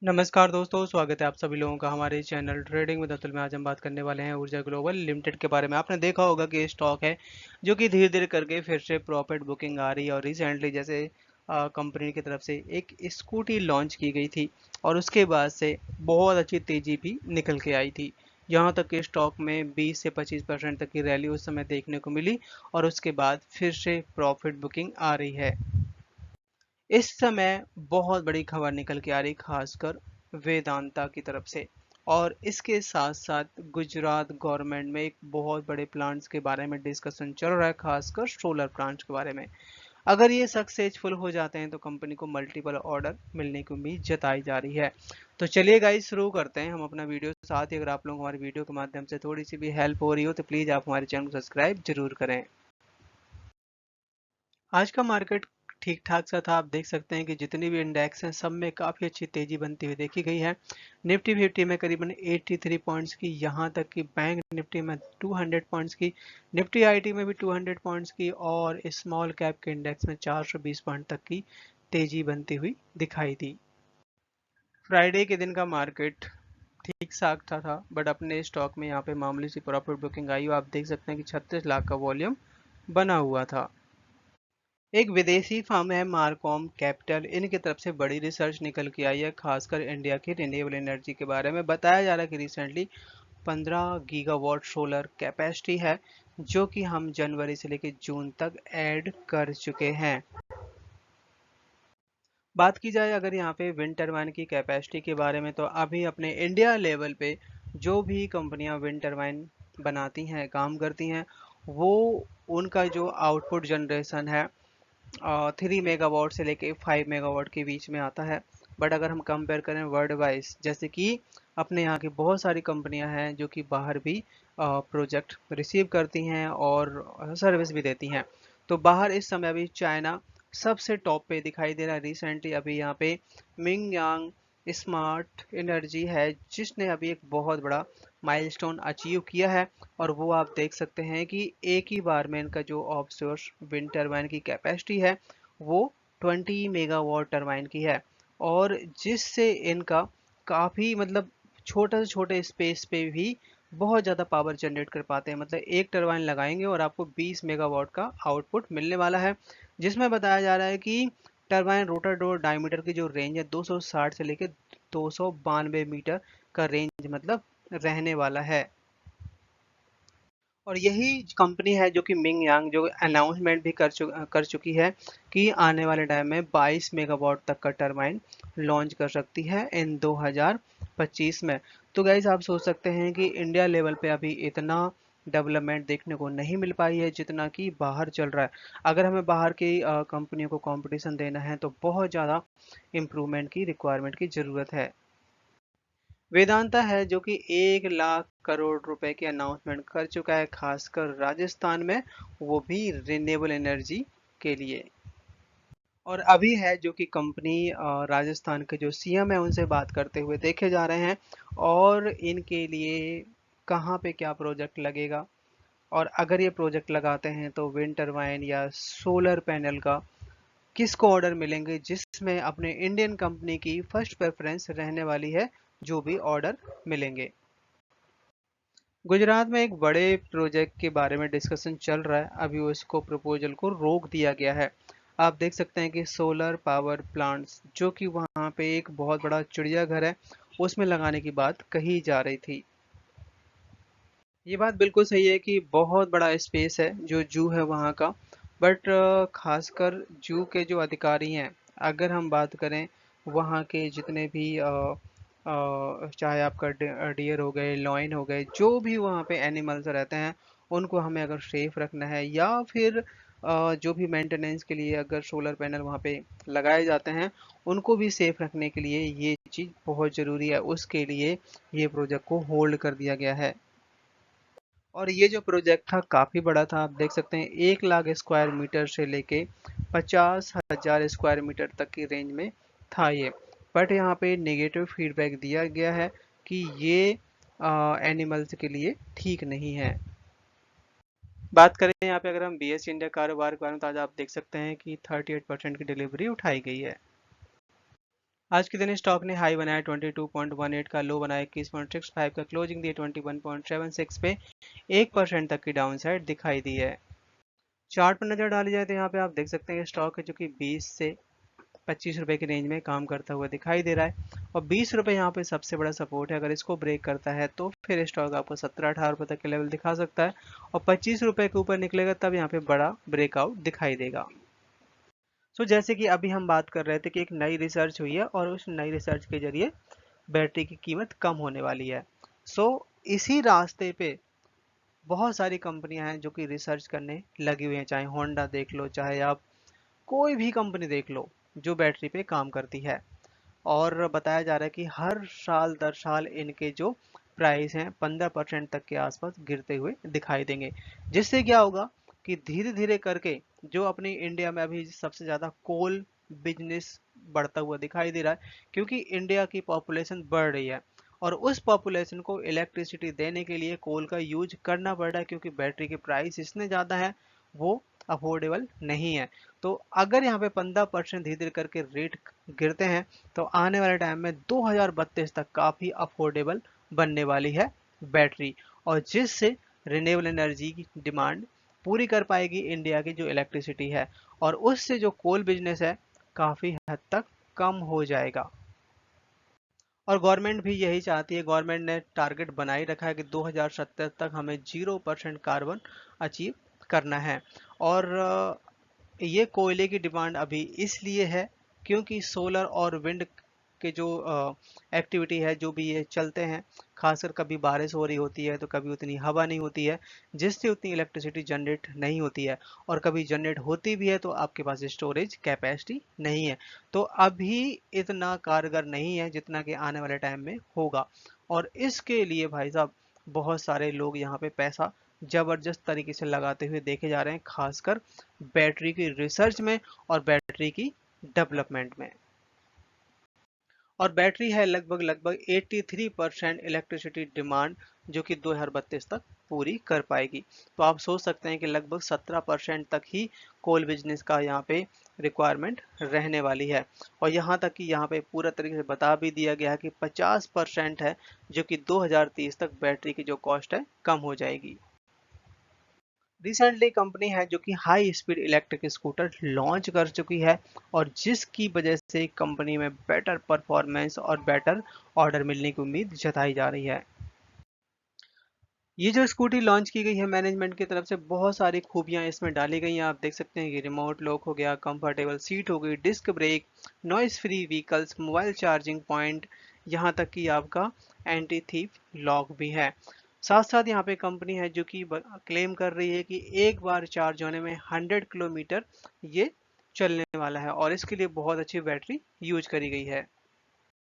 नमस्कार दोस्तों, स्वागत है आप सभी लोगों का हमारे चैनल ट्रेडिंग विद अतुल में। आज हम बात करने वाले हैं ऊर्जा ग्लोबल लिमिटेड के बारे में। आपने देखा होगा कि स्टॉक है जो कि धीरे धीरे करके फिर से प्रॉफिट बुकिंग आ रही है और रिसेंटली जैसे कंपनी की तरफ से एक स्कूटी लॉन्च की गई थी और उसके बाद से बहुत अच्छी तेजी भी निकल के आई थी। यहाँ तक कि स्टॉक में 20 से 25% तक की रैली उस समय देखने को मिली और उसके बाद फिर से प्रॉफिट बुकिंग आ रही है। इस समय बहुत बड़ी खबर निकल के आ रही, खासकर वेदांता की तरफ से। और इसके साथ साथ गुजरात गवर्नमेंट में एक बहुत बड़े प्लांट्स के बारे में डिस्कशन चल रहा है, खासकर सोलर प्लांट्स के बारे में। अगर ये सक्सेसफुल हो जाते हैं तो कंपनी को मल्टीपल ऑर्डर मिलने की उम्मीद जताई जा रही है। तो चलिए गाइस, शुरू करते हैं हम अपना वीडियो। साथ ही अगर आप लोग हमारी वीडियो के माध्यम से थोड़ी सी भी हेल्प हो रही हो तो प्लीज़ आप हमारे चैनल को सब्सक्राइब जरूर करें। आज का मार्केट ठीक ठाक सा था। आप देख सकते हैं कि जितनी भी इंडेक्स हैं सब में काफ़ी अच्छी तेजी बनती हुई देखी गई है। निफ्टी फिफ्टी में करीबन 83 पॉइंट्स की, यहाँ तक कि बैंक निफ्टी में 200 पॉइंट्स की, निफ्टी आईटी में भी 200 पॉइंट्स की और स्मॉल कैप के इंडेक्स में 420 पॉइंट तक की तेजी बनती हुई दिखाई दी। फ्राइडे के दिन का मार्केट ठीक ठाक था बट अपने स्टॉक में यहाँ पे मामूली सी प्रॉफिट बुकिंग आई और आप देख सकते हैं कि 36 लाख का वॉल्यूम बना हुआ था। एक विदेशी फर्म है मारकॉम कैपिटल, इनकी तरफ से बड़ी रिसर्च निकल के आई है, खासकर इंडिया की रिन्यूएबल एनर्जी के बारे में। बताया जा रहा है कि रिसेंटली 15 गीगावाट सोलर कैपेसिटी है जो कि हम जनवरी से लेकर जून तक ऐड कर चुके हैं। बात की जाए अगर यहाँ पे विंड टरबाइन की कैपेसिटी के बारे में, तो अभी अपने इंडिया लेवल पे जो भी कंपनियां विंड टरबाइन बनाती हैं, काम करती हैं, वो उनका जो आउटपुट जनरेशन है 3 मेगावाट से लेके 5 मेगावाट के बीच में आता है। बट अगर हम कंपेयर करें वर्ल्ड वाइज, जैसे कि अपने यहाँ की बहुत सारी कंपनियां हैं जो कि बाहर भी प्रोजेक्ट रिसीव करती हैं और सर्विस भी देती हैं, तो बाहर इस समय अभी चाइना सबसे टॉप पे दिखाई दे रहा है। रिसेंटली अभी यहाँ पे मिंग यांग स्मार्ट एनर्जी है जिसने अभी एक बहुत बड़ा माइलस्टोन अचीव किया है और वो आप देख सकते हैं कि एक ही बार में इनका जो ऑफशोर विंड टरबाइन की कैपेसिटी है वो 20 मेगावाट टरबाइन की है और जिससे इनका काफ़ी मतलब छोटे से छोटे स्पेस पे भी बहुत ज़्यादा पावर जनरेट कर पाते हैं। मतलब एक टरबाइन लगाएंगे और आपको 20 मेगावाट का आउटपुट मिलने वाला है, जिसमें बताया जा रहा है कि टरबाइन रोटर डोर डायमीटर की जो रेंज है 260 से लेकर 292 मीटर का रेंज मतलब रहने वाला है। और यही कंपनी है जो कि मिंग यांग जो अनाउंसमेंट भी कर चुकी है कि आने वाले टाइम में 22 मेगावाट तक का टरबाइन लॉन्च कर सकती है इन 2025 में। तो गाइज आप सोच सकते हैं कि इंडिया लेवल पे अभी इतना डेवलपमेंट देखने को नहीं मिल पाई है जितना कि बाहर चल रहा है। अगर हमें बाहर की कंपनियों को कंपटीशन देना है तो बहुत ज़्यादा इम्प्रूवमेंट की रिक्वायरमेंट की ज़रूरत है। वेदांता है जो कि 1 लाख करोड़ रुपए की अनाउंसमेंट कर चुका है, खासकर राजस्थान में, वो भी रिन्यूएबल एनर्जी के लिए। और अभी है जो कि कंपनी राजस्थान के जो सीएम है उनसे बात करते हुए देखे जा रहे हैं और इनके लिए कहाँ पे क्या प्रोजेक्ट लगेगा और अगर ये प्रोजेक्ट लगाते हैं तो विंड टरबाइन या सोलर पैनल का किसको ऑर्डर मिलेंगे, जिसमें अपने इंडियन कंपनी की फर्स्ट प्रेफरेंस रहने वाली है जो भी ऑर्डर मिलेंगे। गुजरात में एक बड़े प्रोजेक्ट के बारे में डिस्कशन चल रहा है, अभी उसको प्रपोजल को रोक दिया गया है। आप देख सकते हैं कि सोलर पावर प्लांट्स जो कि वहाँ पे एक बहुत बड़ा चिड़ियाघर है उसमें लगाने की बात कही जा रही थी। ये बात बिल्कुल सही है कि बहुत बड़ा स्पेस है जो जू है वहाँ का, बट खासकर जू के जो अधिकारी हैं, अगर हम बात करें वहाँ के जितने भी चाहे आपका डियर हो गए, लॉइन हो गए, जो भी वहाँ पे एनिमल्स रहते हैं, उनको हमें अगर सेफ रखना है या फिर जो भी मेंटेनेंस के लिए अगर सोलर पैनल वहाँ पे लगाए जाते हैं उनको भी सेफ रखने के लिए ये चीज़ बहुत ज़रूरी है। उसके लिए ये प्रोजेक्ट को होल्ड कर दिया गया है। और ये जो प्रोजेक्ट था काफ़ी बड़ा था। आप देख सकते हैं 1 लाख स्क्वायर मीटर से लेके 50,000 स्क्वायर मीटर तक की रेंज में था ये। बट यहाँ पे नेगेटिव फीडबैक दिया गया है कि ये एनिमल्स के लिए ठीक नहीं है। बात करें यहाँ पे अगर हम बीएसई इंडिया कारोबार के बारे में, तो आज आप देख सकते हैं कि 38% की डिलीवरी उठाई गई है। आज के दिन स्टॉक ने हाई बनाया 22.18 का, लो बनाया 21.65 का, क्लोजिंग दी 21.76 पे, 1% तक की डाउन साइड दिखाई दी है। चार्ट पर नजर डाली जाए तो यहाँ पे आप देख सकते हैं स्टॉक है जो कि 20 से 25 रुपए की रेंज में काम करता हुआ दिखाई दे रहा है, और 20 रुपए यहाँ पे सबसे बड़ा सपोर्ट है। अगर इसको ब्रेक करता है तो फिर स्टॉक आपको 17-18 रुपए तक के लेवल दिखा सकता है, और 25 रुपए के ऊपर निकलेगा तब यहाँ पे बड़ा ब्रेकआउट दिखाई देगा। जैसे कि अभी हम बात कर रहे थे कि एक नई रिसर्च हुई है और उस नई रिसर्च के जरिए बैटरी की कीमत कम होने वाली है। सो इसी रास्ते पे बहुत सारी कंपनियां हैं जो कि रिसर्च करने लगी हुई हैं, चाहे होंडा देख लो, चाहे आप कोई भी कंपनी देख लो जो बैटरी पे काम करती है। और बताया जा रहा है कि हर साल दर साल इनके जो प्राइस हैं 15% तक के आसपास गिरते हुए दिखाई देंगे, जिससे क्या होगा कि धीरे धीरे करके जो अपनी इंडिया में अभी सबसे ज़्यादा कोल बिजनेस बढ़ता हुआ दिखाई दे रहा है, क्योंकि इंडिया की पॉपुलेशन बढ़ रही है और उस पॉपुलेशन को इलेक्ट्रिसिटी देने के लिए कोल का यूज करना पड़ रहा है, क्योंकि बैटरी के प्राइस इतने ज़्यादा है वो अफोर्डेबल नहीं है। तो अगर यहाँ पे 15% धीरे धीरे करके रेट गिरते हैं तो आने वाले टाइम में 2032 तक काफ़ी अफोर्डेबल बनने वाली है बैटरी, और जिससे रिन्यूएबल एनर्जी की डिमांड पूरी कर पाएगी इंडिया की जो इलेक्ट्रिसिटी है, और उससे जो कोल बिजनेस है काफ़ी हद तक कम हो जाएगा। और गवर्नमेंट भी यही चाहती है, गवर्नमेंट ने टारगेट बनाई रखा है कि 2070 तक हमें 0% कार्बन अचीव करना है। और ये कोयले की डिमांड अभी इसलिए है क्योंकि सोलर और विंड के जो एक्टिविटी है, जो भी ये चलते हैं, खासकर कभी बारिश हो रही होती है तो कभी उतनी हवा नहीं होती है, जिससे उतनी इलेक्ट्रिसिटी जनरेट नहीं होती है, और कभी जनरेट होती भी है तो आपके पास स्टोरेज कैपेसिटी नहीं है। तो अभी इतना कारगर नहीं है जितना कि आने वाले टाइम में होगा, और इसके लिए भाई साहब बहुत सारे लोग यहाँ पे पैसा जबरदस्त तरीके से लगाते हुए देखे जा रहे हैं, खासकर बैटरी की रिसर्च में और बैटरी की डेवलपमेंट में। और बैटरी है लगभग लगभग 83% इलेक्ट्रिसिटी डिमांड जो कि 2032 तक पूरी कर पाएगी। तो आप सोच सकते हैं कि लगभग 17% तक ही कोल बिजनेस का यहाँ पे रिक्वायरमेंट रहने वाली है, और यहाँ तक कि यहाँ पे पूरा तरीके से बता भी दिया गया है कि 50% है जो कि 2030 तक बैटरी की जो कॉस्ट है कम हो जाएगी। रिसेंटली कंपनी है जो कि high speed electric scooter launch कर चुकी है, और जिसकी वजह से कंपनी में बेटर परफॉर्मेंस और बेटर ऑर्डर मिलने की उम्मीद जताई जा रही है। ये जो स्कूटी लॉन्च की गई है मैनेजमेंट की तरफ से, बहुत सारी खूबियां इसमें डाली गई हैं। आप देख सकते हैं कि रिमोट लॉक हो गया, कंफर्टेबल सीट हो गई, disc brake, noise free vehicles, mobile charging point, यहाँ तक कि आपका एंटी थीफ लॉक भी है। साथ साथ यहाँ पे कंपनी है जो कि क्लेम कर रही है कि एक बार चार्ज होने में 100 किलोमीटर ये चलने वाला है, और इसके लिए बहुत अच्छी बैटरी यूज करी गई है।